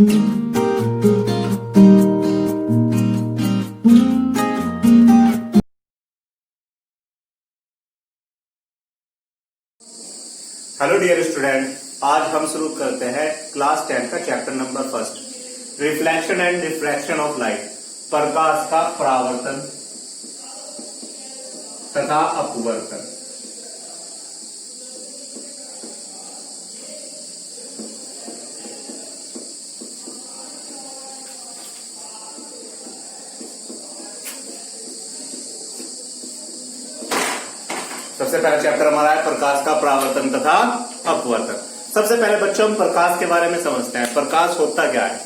Hello dear student, आज हम शुरू करते हैं क्लास 10 का chapter number first, reflection and diffraction of light, प्रकाश का परावर्तन तथा अपवर्तन। सबसे पहला चैप्टर हमारा है प्रकाश का परावर्तन तथा अपवर्तन। सबसे पहले बच्चों हम प्रकाश के बारे में समझते हैं, प्रकाश होता क्या है।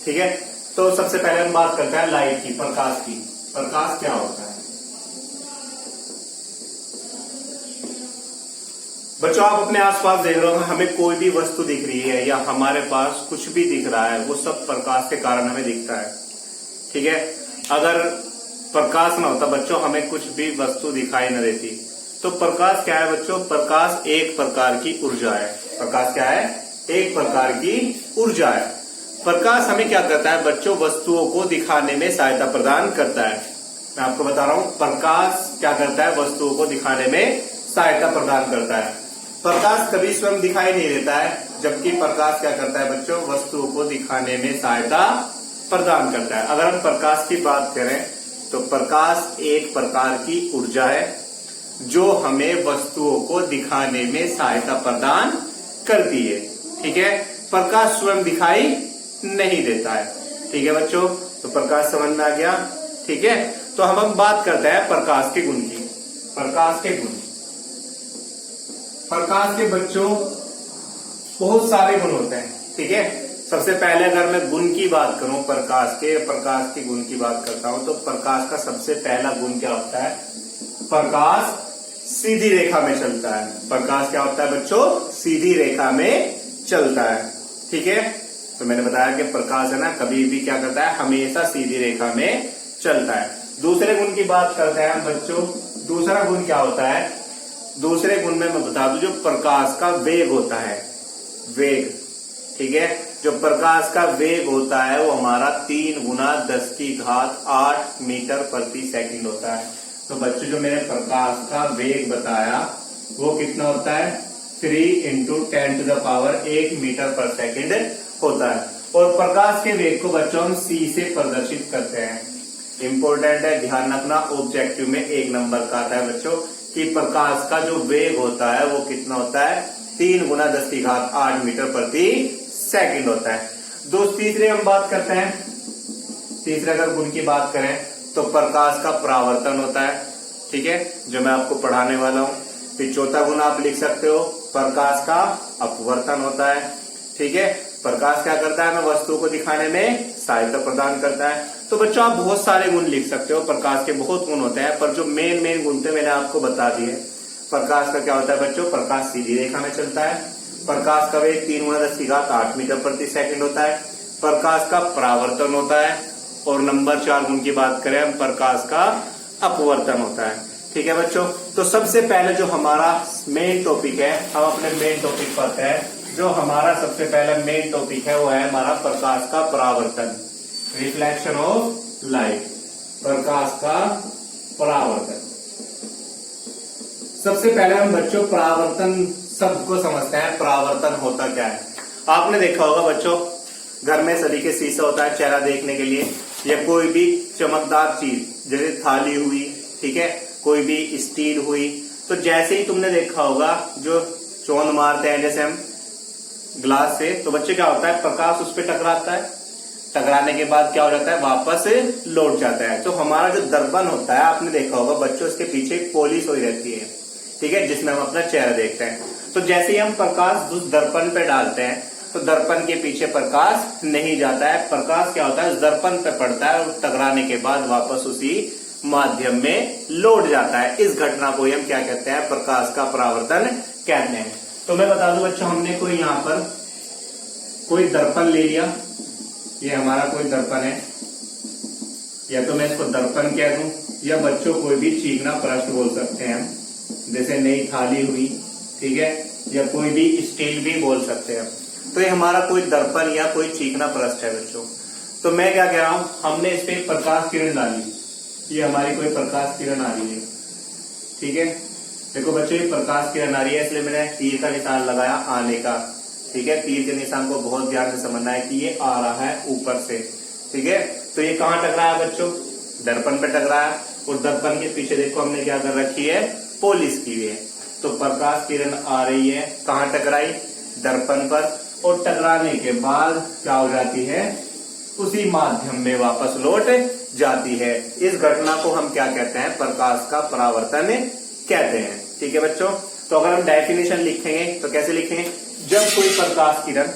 ठीक है, तो सबसे पहले हम बात करते हैं लाइट की, प्रकाश की। प्रकाश क्या होता है बच्चों? आप अपने आसपास देख रहे हो, हमें कोई भी वस्तु दिख रही है या हमारे पास कुछ भी दिख रहा है, वो सब प्रकाश के कारण हमें दिखता है। ठीक है, अगर प्रकाश ना होता बच्चों, हमें कुछ भी वस्तु दिखाई न देती। तो प्रकाश क्या है बच्चों? प्रकाश एक प्रकार की ऊर्जा है। प्रकाश क्या है? एक प्रकार की ऊर्जा है। प्रकाश हमें क्या करता है बच्चों? वस्तुओं को दिखाने में सहायता प्रदान करता है। मैं आपको बता रहा हूं, प्रकाश क्या करता है? वस्तुओं को दिखाने में सहायता प्रदान करता है। प्रकाश कभी स्वयं दिखाई नहीं देता है, जबकि प्रकाश क्या करता है बच्चों? वस्तुओं को दिखाने में सहायता प्रदान करता है। अगर हम प्रकाश की बात करें तो प्रकाश एक प्रकार की ऊर्जा है जो हमें वस्तुओं को दिखाने में सहायता प्रदान करती है। ठीक है, प्रकाश स्वयं दिखाई नहीं देता है। ठीक है बच्चों, तो प्रकाश समझ में आ गया। ठीक है, तो हम बात करते हैं प्रकाश के गुण की। प्रकाश के गुण, प्रकाश के बच्चों बहुत सारे गुण होते हैं। ठीक है, सबसे पहले अगर मैं गुण की बात करूं, प्रकाश के गुण की बात करता हूं, तो प्रकाश का सबसे पहला गुण क्या होता है? प्रकाश सीधी रेखा में चलता है। प्रकाश क्या होता है बच्चों? सीधी रेखा में चलता है। ठीक है, तो मैंने बताया कि प्रकाश है ना, कभी भी क्या करता है? हमेशा सीधी रेखा में चलता है। दूसरे गुण की बात करते हैं बच्चों। दूसरा गुण क्या होता है? दूसरे गुण में मैं बता दूं, जो प्रकाश का वेग होता है, वेग। ठीक है, जो प्रकाश का वेग होता है वो हमारा 3 गुना 10 की घात 8 मीटर प्रति सेकंड होता है। तो बच्चों जो मैंने प्रकाश का वेग बताया वो कितना होता है? 3 × 10⁻⁸ मीटर पर सेकंड होता है। और प्रकाश के वेग को बच्चों हम c से प्रदर्शित करते हैं। इंपॉर्टेंट है, ध्यान रखना, ऑब्जेक्टिव में 1 नंबर का आता है बच्चों कि प्रकाश का जो वेग होता है वो कितना होता है? 3 गुना 10 की घात 8 मीटर प्रति सेकंड होता है। तीसरे हम बात करते हैं। तीसरे अगर गुण की बात करें तो प्रकाश का परावर्तन होता है। ठीक है, जो मैं आपको पढ़ाने वाला हूं। फिर चौथा गुण आप लिख सकते हो, प्रकाश का अपवर्तन होता है। ठीक है, प्रकाश क्या करता है? हमें वस्तुओं को दिखाने में सहायता प्रदान करता है। तो बच्चों आप बहुत सारे गुण लिख सकते हो, प्रकाश के बहुत गुण होते हैं, पर जो मेन गुण थे मैंने आपको बता दिए। प्रकाश का क्या होता है बच्चों? प्रकाश सीधी रेखा में चलता है। प्रकाश का वेग 3 गुना 10 की घात 8 मीटर प्रति सेकंड होता है। प्रकाश का परावर्तन होता है। और नंबर 4 गुण की बात करें हम, प्रकाश का अपवर्तन होता है। ठीक है बच्चों, तो सबसे पहले जो हमारा मेन टॉपिक है, हम अपने मेन टॉपिक पर आते हैं। जो हमारा सबसे पहला मेन टॉपिक है वो है हमारा प्रकाश का परावर्तन, रिफ्लेक्शन ऑफ लाइट, प्रकाश का परावर्तन। सबसे पहले हम बच्चों परावर्तन शब्द को समझते हैं। परावर्तन होता क्या है? आपने देखा होगा बच्चों, घर में सभी के शीशा होता है चेहरा देखने के लिए, या कोई भी चमकदार चीज जैसे थाली हुई, ठीक है, कोई भी स्टील हुई, तो जैसे ही तुमने देखा होगा जो चोंद मारते हैं जैसे हम ग्लास से, तो बच्चे क्या होता है? प्रकाश उस पर टकराता है, टकराने के बाद क्या हो जाता है? वापस लौट जाता है। तो हमारा जो दर्पण होता है, आपने देखा होगा बच्चों, इसके पीछे एक पॉलिश हुई रहती है। ठीक है, जिसमें हम अपना चेहरा देखते हैं। तो जैसे ही हम प्रकाश उस दर्पण पे डालते हैं तो दर्पण के पीछे प्रकाश नहीं जाता है। प्रकाश क्या होता है? दर्पण पे पड़ता है और टकराने के बाद वापस उसी माध्यम में लौट जाता है। इस घटना को हम क्या कहते हैं? प्रकाश का परावर्तन कहते हैं। तो मैं बता दूं बच्चों, हमने कोई यहाँ पर कोई दर्पण ले लिया, ये हमारा कोई दर्पण है, या तो मैं इसको दर्पण कह दूं, या बच्चों कोई भी चीकना पृष्ठ बोल सकते हैं हम, जैसे नई थाली हुई, ठीक है, या कोई भी स्टील भी बोल सकते हैं। तो ये हमारा कोई दर्पण या कोई चीकना पृष्ठ है बच्चों। तो मैं क्या कह रहा हूं, हमने इस पे प्रकाश किरण डाली, ये हमारी कोई प्रकाश किरण आ रही है, ठीक है। देखो बच्चों ये प्रकाश किरण आ रही है, इसलिए मैंने तीर का निशान लगाया आने का, ठीक है। तीर के निशान को बहुत ध्यान से समझना है कि ये आ रहा है ऊपर से, ठीक है। तो ये कहाँ टकराया बच्चों, दर्पण पे टकराया, और दर्पण के पीछे देखो हमने क्या कर रखी है, पॉलिश की हुई है। तो प्रकाश किरण आ रही है, कहाँ टकराई, दर्पण पर, और टकराने के बाद क्या हो जाती है, उसी माध्यम में वापस लौट जाती है। इस घटना को हम क्या कहते हैं, प्रकाश का परावर्तन कहते हैं, ठीक है बच्चों। तो अगर हम डेफिनेशन लिखेंगे तो कैसे लिखेंगे, जब कोई प्रकाश किरण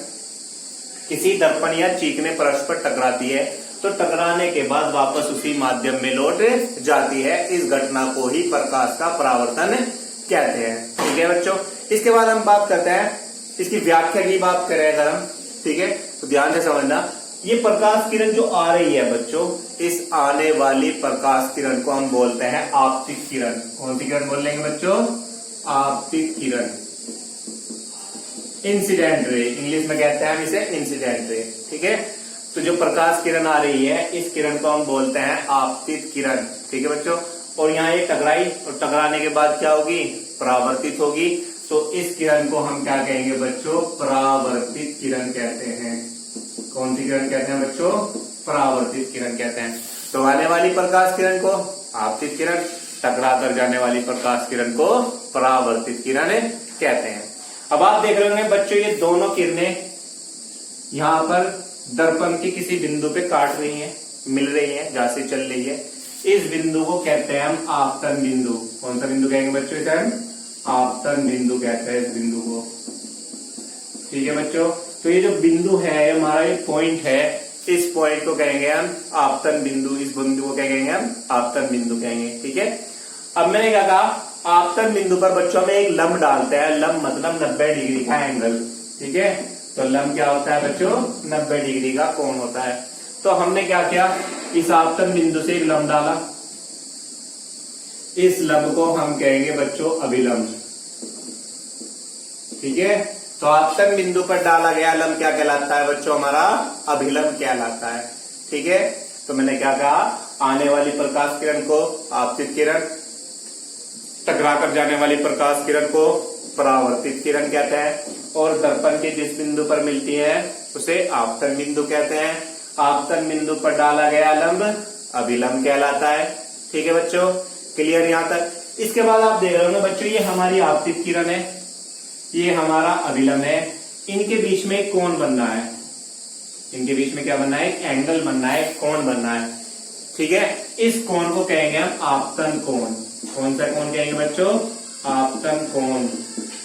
किसी दर्पण या चीकने पृष्ठ पर टकराती है तो टकराने के बाद वापस उसी माध्यम में लौट जाती है, इस घटना को ही प्रकाश का परावर्तन कहते हैं, ठीक है बच्चों। इसके बाद हम बात करते हैं, इसकी व्याख्या की बात करें अगर हम, ठीक है, तो ध्यान से समझना। ये प्रकाश किरण जो आ रही है बच्चों, इस आने वाली प्रकाश किरण को हम बोलते हैं आपतित किरण। कौन सी किरण बोल लेंगे बच्चों, आपतित किरण, इंसिडेंट रे, इंग्लिश में कहते हैं हम इसे इंसिडेंट रे, ठीक है। तो जो प्रकाश किरण आ रही है, इस किरण को हम बोलते हैं आपतित किरण, ठीक है बच्चों। और यहाँ ये टकराई, और टकराने के बाद क्या होगी, परावर्तित होगी। तो इस किरण को हम क्या कहेंगे बच्चों, परावर्तित किरण कहते हैं। कौन सी किरण कहते हैं बच्चों, परावर्तित किरण कहते हैं। तो आने वाली प्रकाश किरण को आपतित किरण, टकरा कर जाने वाली प्रकाश किरण को परावर्तित किरण कहते हैं। अब आप देख रहे होंगे बच्चों, ये दोनों किरणें यहाँ पर दर्पण के किसी बिंदु पे काट रही हैं, मिल रही हैं, जहां से चल रही है। इस बिंदु को कहते हैं हम आपतन बिंदु। कौन सा बिंदु कहेंगे बच्चों, इसे हम आपतन बिंदु कहते हैं इस बिंदु को, ठीक है बच्चों। तो ये जो बिंदु है, हमारा ये पॉइंट है, इस पॉइंट को कहेंगे हम आपतन बिंदु, इस बिंदु को क्या कहेंगे हम, आपतन बिंदु कहेंगे, ठीक है। अब मैंने क्या कहा, आपतन बिंदु पर बच्चों में एक लंब डालते हैं, लंब मतलब 90 डिग्री का एंगल, ठीक है। तो लंब क्या होता है बच्चों, 90 डिग्री का कोण होता है। तो हमने क्या किया, इस आपतन बिंदु से एक लंब डाला, इस लंब को हम कहेंगे बच्चों अभिलंब, ठीक है। तो आपतन बिंदु पर डाला गया लंब क्या कहलाता है बच्चों, हमारा अभिलंब कहलाता है, ठीक है। तो मैंने क्या कहा, आने वाली प्रकाश किरण को आपतित किरण, टकरा कर जाने वाली प्रकाश किरण को परावर्तित किरण कहते हैं, और दर्पण के जिस बिंदु पर मिलती है उसे आपतन बिंदु कहते हैं। आपतन बिंदु पर डाला गया लंब अभिलंब कहलाता है, ठीक है बच्चों, क्लियर यहाँ तक। इसके बाद आप देख रहे हो ना बच्चों, ये हमारी आपतित किरण है, ये हमारा अभिलंब है, इनके बीच में एक कोण बनना है, इनके बीच में क्या बनना है, एक एंगल बनना है, कोण बनना है, ठीक है। इस कोण को कहेंगे हम आपतन कोण। कौन सा कोण कहेंगे बच्चों, आपतन कोण।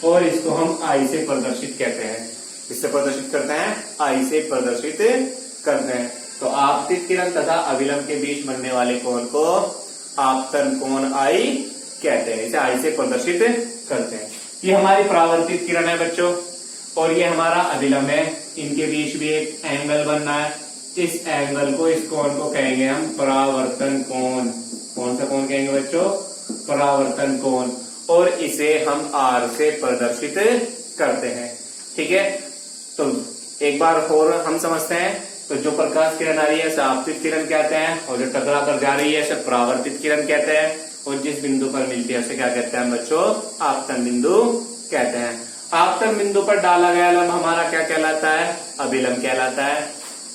और इसको हम आई से प्रदर्शित कहते हैं, इससे प्रदर्शित करते हैं, आई से प्रदर्शित करते हैं। तो आपतित किरण तथा अभिलंब के बीच बनने वाले कोण को आपतन कोण आई कहते हैं, इसे आई से प्रदर्शित करते हैं। ये हमारी परावर्तित किरण है बच्चों, और ये हमारा अभिलंब है, इनके बीच भी एक एंगल बनना है, इस एंगल को, इस कोण को कहेंगे हम परावर्तन कोण। कौन सा कोण कहेंगे बच्चों, परावर्तन कोण। और इसे हम आर से प्रदर्शित करते हैं, ठीक है। तो एक बार और हम समझते हैं, तो जो प्रकाश किरण आ रही है उसे आपतित किरण कहते हैं, और जो टकरा कर जा रही है उसे परावर्तित किरण कहते हैं, और जिस बिंदु पर मिलती है उसे क्या कहते हैं बच्चों, आपतन बिंदु कहते हैं। आपतन बिंदु पर डाला गया लंब हमारा क्या कहलाता है, अभिलंब कहलाता है,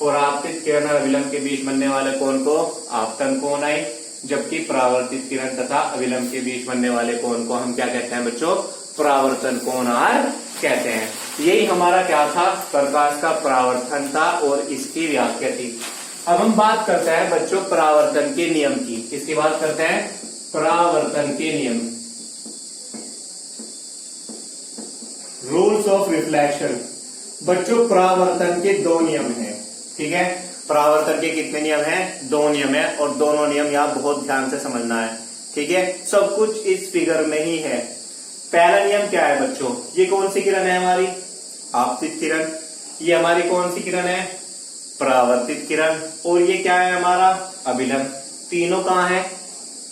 और आपतित किरण और अभिलंब के बीच बनने वाले कोण को आपतन कोण आई, जबकि परावर्तित किरण तथा अभिलंब के बीच बनने वाले कोण को हम क्या कहते हैं बच्चों, परावर्तन कोण आर कहते हैं। यही हमारा क्या था, प्रकाश का परावर्तन था और इसकी व्याख्या थी। अब हम बात करते हैं बच्चों परावर्तन के नियम की। किसकी बात करते हैं, परावर्तन के नियम, रूल्स ऑफ रिफ्लेक्शन। बच्चों परावर्तन के दो नियम हैं, ठीक है। परावर्तन के कितने नियम हैं, दो नियम है, और दोनों नियम यहाँ बहुत ध्यान से समझना है, ठीक है। सब कुछ इस फिगर में ही है। पहला नियम क्या है बच्चों, ये कौन सी किरण है हमारी, आपतित किरण। ये हमारी कौन सी किरण है, परावर्तित किरण। और ये क्या है हमारा, अभिलंब। तीनों कहाँ है,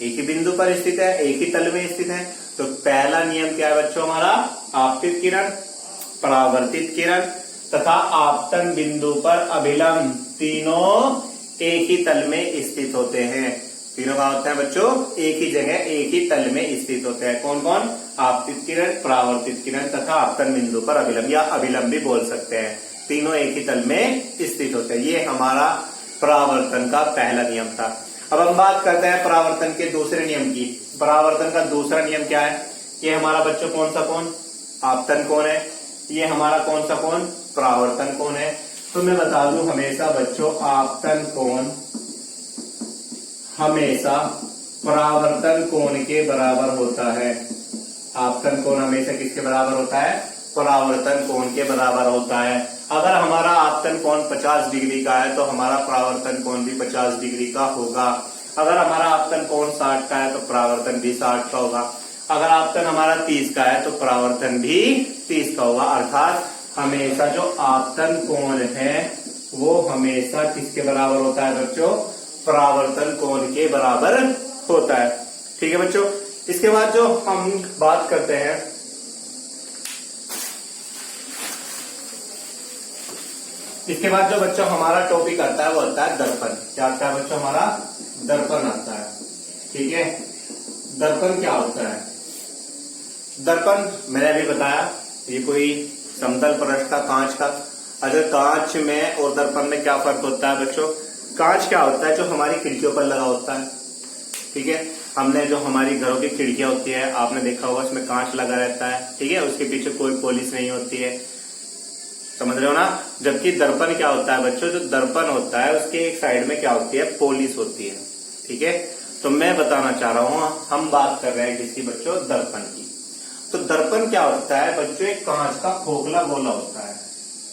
एक ही बिंदु पर स्थित है, एक ही तल में स्थित है। तो पहला नियम क्या है बच्चों हमारा, आपतित किरण, परावर्तित किरण, तथा आपतन बिंदु पर अभिलंब तीनों एक ही तल में स्थित होते हैं। तीनों का होता है बच्चों एक ही जगह एक ही तल में स्थित होते हैं। कौन कौन? आपतित किरण, परावर्तित किरण तथा आपतन बिंदु पर अभिलंब या अभिलंब भी बोल सकते हैं। तीनों एक ही तल में स्थित होते हैं। ये हमारा परावर्तन का पहला नियम था। अब हम बात करते हैं परावर्तन के दूसरे नियम की। परावर्तन का दूसरा नियम क्या है? ये हमारा बच्चों कौन सा कोण? आपतन कोण है। ये हमारा कौन सा कोण? परावर्तन कोण है। तो मैं बता दूं हमेशा बच्चों आपतन कोण हमेशा परावर्तन कोण के बराबर होता है। आपतन कोण हमेशा किसके बराबर होता है? परावर्तन कोण के बराबर होता है। अगर हमारा आपतन कोण 50 डिग्री का है तो हमारा परावर्तन कोण भी 50 डिग्री का होगा। अगर हमारा आपतन कोण 60 का है तो परावर्तन भी 60 का होगा। अगर आपतन हमारा 30 का है तो परावर्तन भी 30 का होगा। अर्थात हमेशा जो आपतन कोण है वो हमेशा किसके बराबर होता है बच्चों? परावर्तन कोण के बराबर होता है। ठीक है बच्चों। इसके बाद जो हम बात करते हैं इसके बाद जो बच्चों हमारा टॉपिक आता है वो आता है दर्पण। क्या आता है बच्चों? हमारा दर्पण आता है। ठीक है। दर्पण क्या होता है? दर्पण मैंने अभी बताया ये कोई समतल पृष्ठ का कांच का। अगर कांच में और दर्पण में क्या फर्क होता है बच्चों? कांच क्या होता है? जो हमारी खिड़कियों पर लगा होता है। ठीक है। हमने जो हमारी घरों की खिड़कियां होती है आपने देखा होगा उसमें कांच लगा रहता है। ठीक है। उसके पीछे कोई पॉलिश नहीं होती है। समझ रहे हो ना? जबकि दर्पण क्या होता है बच्चों? जो दर्पण होता है उसके एक साइड में क्या होती है? पॉलिश होती है। ठीक है। तो मैं बताना चाह रहा हूं हम बात कर रहे हैं किसकी बच्चों? दर्पण की। तो दर्पण क्या होता है बच्चों? एक कांच का खोखला गोला होता है।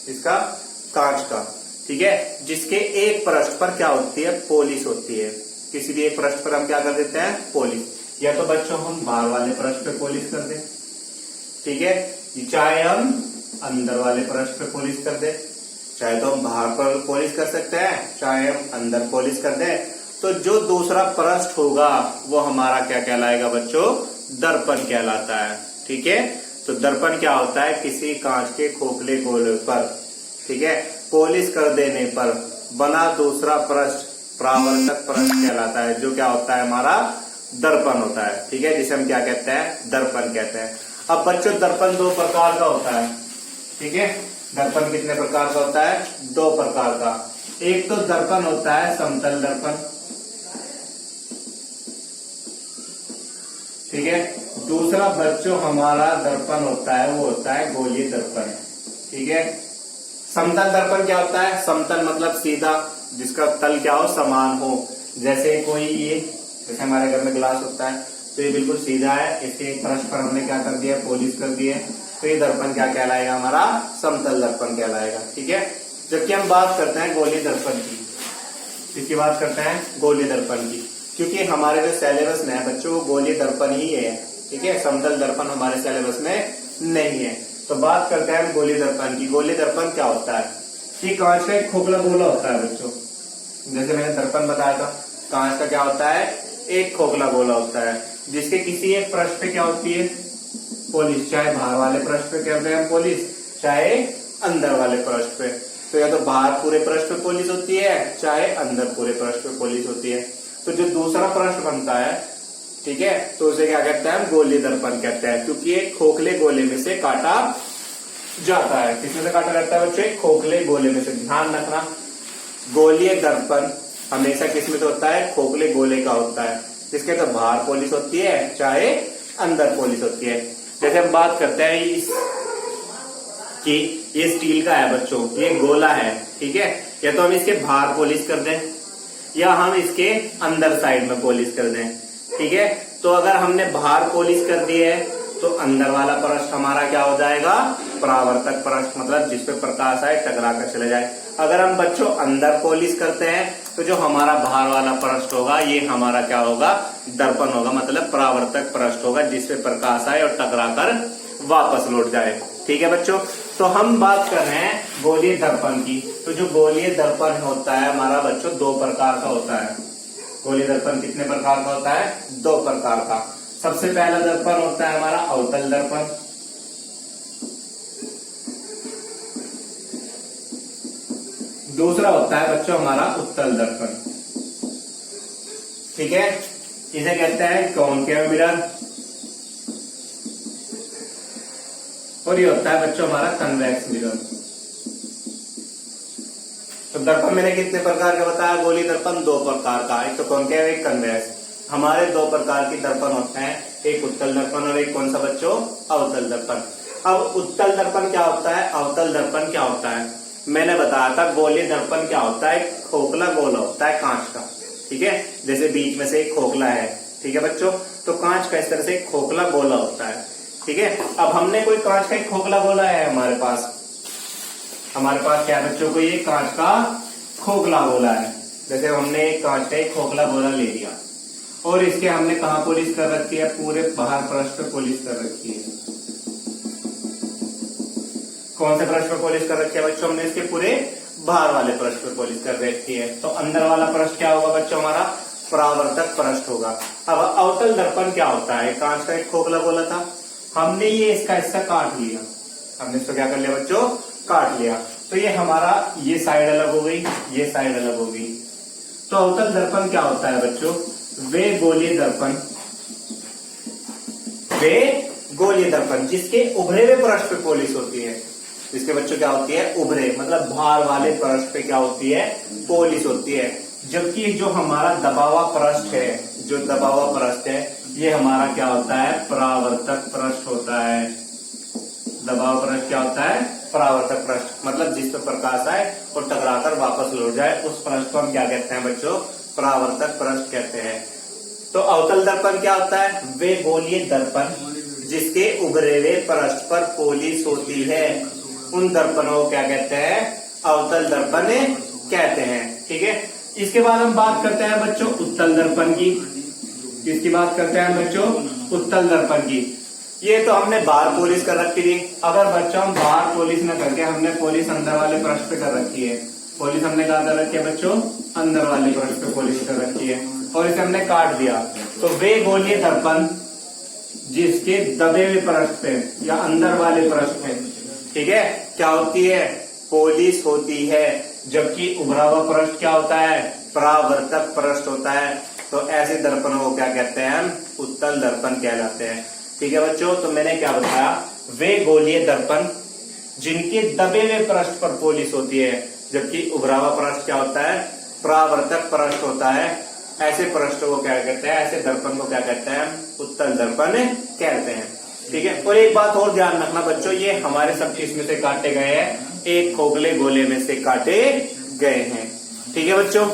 इसका कांच का। ठीक है। जिसके एक पृष्ठ पर क्या होती है? पॉलिश होती है। किसी भी एक पृष्ठ पर हम क्या कर देते हैं? पॉलिश। या तो बच्चों हम बाहर वाले पृष्ठ पे पॉलिश कर दें। ठीक है। चाहे हम अंदर वाले पृष्ठ पे पॉलिश कर दे, चाहे तो हम बाहर पर पॉलिश कर सकते हैं, चाहे हम अंदर पॉलिश कर दें। तो जो दूसरा पृष्ठ होगा वो हमारा क्या कहलाएगा बच्चों? दर्पण कहलाता है। ठीक है। तो दर्पण क्या होता है? किसी कांच के खोखले गोले पर ठीक है पॉलिश कर देने पर बना दूसरा पृष्ठ परावर्तक पृष्ठ कहलाता है। जो क्या होता है? हमारा दर्पण होता है। ठीक है। जिसे हम क्या कहते हैं? दर्पण कहते हैं। अब बच्चों दर्पण दो प्रकार का होता है। ठीक है। दर्पण कितने प्रकार का होता है? दो प्रकार का। एक तो दर्पण होता है समतल दर्पण। ठीक है। दूसरा बच्चों हमारा दर्पण होता है वो होता है गोलीय दर्पण। ठीक है। समतल दर्पण क्या होता है? समतल मतलब सीधा, जिसका तल क्या हो? समान हो। जैसे कोई ये जैसे हमारे घर में ग्लास होता है तो ये बिल्कुल सीधा है। इसके पृष्ठ पर हमने क्या कर दिया? पॉलिश कर दी है। तो ये दर्पण क्या कहलाएगा? हमारा समतल दर्पण कहलाएगा। ठीक है। जबकि हम बात करते हैं गोलीय दर्पण की। किसकी बात करते हैं? गोलीय दर्पण की। क्योंकि हमारे जो सिलेबस में है बच्चों वो गोलीय दर्पण ही है। ठीक है। समतल दर्पण हमारे सिलेबस में नहीं है। तो बात करते हैं हम गोलीय दर्पण की। गोलीय दर्पण क्या होता है? कि कांच का एक खोखला गोला होता है बच्चों। जैसे मैंने दर्पण बताया था, कांच का क्या होता है? एक खोखला गोला होता है जिसके किसी एक पृष्ठ पे क्या होती है? पॉलिश। चाहे बाहर वाले पृष्ठ पे कहते हैं पॉलिश, चाहे अंदर वाले पृष्ठ पे। तो या तो बाहर पूरे पृष्ठ पे पॉलिश होती है, चाहे अंदर पूरे पृष्ठ पे पॉलिश होती है। तो जो दूसरा पृष्ठ बनता है ठीक है तो उसे क्या कहते हैं? गोलीय दर्पण कहते हैं। क्योंकि एक खोखले गोले में से काटा जाता है। किसमें से काटा जाता है बच्चों? एक खोखले गोले में से। ध्यान रखना गोलीय दर्पण हमेशा किसमें तो होता है? खोखले गोले का होता है। जिसके तो बाहर पॉलिश होती है, चाहे अंदर पॉलिश होती है। जैसे हम बात करते हैं इस कि ये स्टील का है बच्चों, ये गोला है। ठीक है। या तो हम इसके बाहर पॉलिश कर दें या हम इसके अंदर साइड में पॉलिश कर दें। ठीक है। तो अगर हमने बाहर पॉलिश कर दी है तो अंदर वाला पृष्ठ हमारा क्या हो जाएगा? परावर्तक पृष्ठ, मतलब जिसपे प्रकाश आए टकरा कर चले जाए। अगर हम बच्चों अंदर पॉलिश करते हैं तो जो हमारा बाहर वाला पृष्ठ होगा ये हमारा क्या होगा? दर्पण होगा, मतलब परावर्तक पृष्ठ होगा जिसपे प्रकाश आए और टकरा कर वापस लौट जाए। ठीक है बच्चों। तो हम बात कर रहे हैं गोलीय दर्पण की। तो जो गोलीय दर्पण होता है हमारा बच्चों दो प्रकार का होता है। गोलीय दर्पण कितने प्रकार का होता है? दो प्रकार का। सबसे पहला दर्पण होता है हमारा अवतल दर्पण। दूसरा होता है बच्चों हमारा उत्तल दर्पण। ठीक है, इसे कहते हैं कॉनकेव मिरर। और ये होता है बच्चों हमारा कन्वेक्स मिरर। तो दर्पण मैंने कितने प्रकार के बताया? गोली दर्पण 2 प्रकार का, एक तो कॉनकेव एक कन्वेक्स। हमारे 2 प्रकार के दर्पण होते हैं, एक उत्तल दर्पण और एक कौन सा बच्चों? अवतल दर्पण। अब उत्तल दर्पण क्या होता है, अवतल दर्पण क्या होता है? मैंने बताया था गोलीय दर्पण क्या होता है, खोखला गोला होता है कांच का। ठीक है, जैसे बीच में से एक खोखला है, ठीक है बच्चों, तो कांच का इस तरह से एक खोखला गोला होता है। ठीक है, अब हमने कोई कांच का एक खोखला गोला है हमारे पास क्या है बच्चों को? ये कांच का खोखला गोला है। जैसे हमने एक कांच का एक खोखला गोला ले लिया और इसके हमने कहाँ पॉलिश कर रखी है? पूरे बाहर पृष्ठ पे पॉलिश कर रखी है। कौन से पृष्ठ पे पॉलिश कर रखी है बच्चों? हमने इसके पूरे बाहर वाले पृष्ठ पे पॉलिश कर रखी है। तो अंदर वाला पृष्ठ क्या होगा बच्चों? हमारा परावर्तक पृष्ठ होगा। अब अवतल दर्पण क्या होता है? कांच का एक खोखला गोला था, हमने ये इसका हिस्सा काट लिया। हमने इसको क्या कर लिया बच्चों? काट लिया। तो ये हमारा ये साइड अलग हो गई, ये साइड अलग हो गई। तो अवतल दर्पण क्या होता है बच्चों? वे गोलीय दर्पण जिसके उभरे हुए पृष्ठ पे पॉलिश होती है। जिसके बच्चों क्या होती है? उभरे, मतलब बाहर वाले पृष्ठ पे क्या होती है? पॉलिश होती है। जबकि जो हमारा दबावा पृष्ठ है, जो दबावा पृष्ठ है, ये हमारा क्या होता है? परावर्तक पृष्ठ होता है। दबाव पृष्ठ क्या होता है? परावर्तक पृष्ठ, मतलब जिस पर प्रकाश आए और टकराकर वापस लौट जाए, उस पृष्ठ को हम क्या कहते हैं बच्चों? परावर्तक पृष्ठ कहते हैं। तो अवतल दर्पण क्या होता है? वे गोलीय दर्पण जिसके उभरे हुए पृष्ठ पर पॉलिश होती है, उन दर्पणों को क्या कहते हैं? अवतल दर्पण कहते हैं। ठीक है, इसके बाद हम बात करते हैं बच्चों उत्तल दर्पण की। इसकी बात करते हैं बच्चों उत्तल दर्पण की। ये तो हमने बाहर पॉलिश कर रखी थी। अगर बच्चों हम बाहर पॉलिश न करके हमने पॉलिश अंदर वाले पृष्ठ पे कर रखी है। पॉलिश हमने कहा कर रखी है बच्चों? अंदर वाले पृष्ठ पे पॉलिश कर रखी है और इसे हमने काट दिया। तो वे गोलीय दर्पण जिसके दबे हुए पृष्ठ पे या अंदर वाले पृष्ठ पे, ठीक है, क्या होती है? पॉलिश होती है। जबकि उभरा हुआ पृष्ठ क्या होता है? परावर्तक पृष्ठ होता है। तो ऐसे दर्पणों को क्या कहते हैं? हम उत्तल दर्पण कहलाते हैं। ठीक है बच्चों, तो मैंने क्या बताया? वे गोलीय दर्पण जिनके दबे हुए पृष्ठ पर पॉलिश होती है, जबकि उभरा हुआ पृष्ठ क्या होता है? परावर्तक पृष्ठ होता है। ऐसे पृष्ठ को क्या कहते हैं? ऐसे दर्पण को क्या कहते हैं? उत्तल दर्पण कहते हैं। ठीक है, और एक बात और ध्यान रखना बच्चों, ये हमारे सब इसमें से काटे गए हैं, एक खोखले गोले में से काटे गए हैं। ठीक है बच्चों।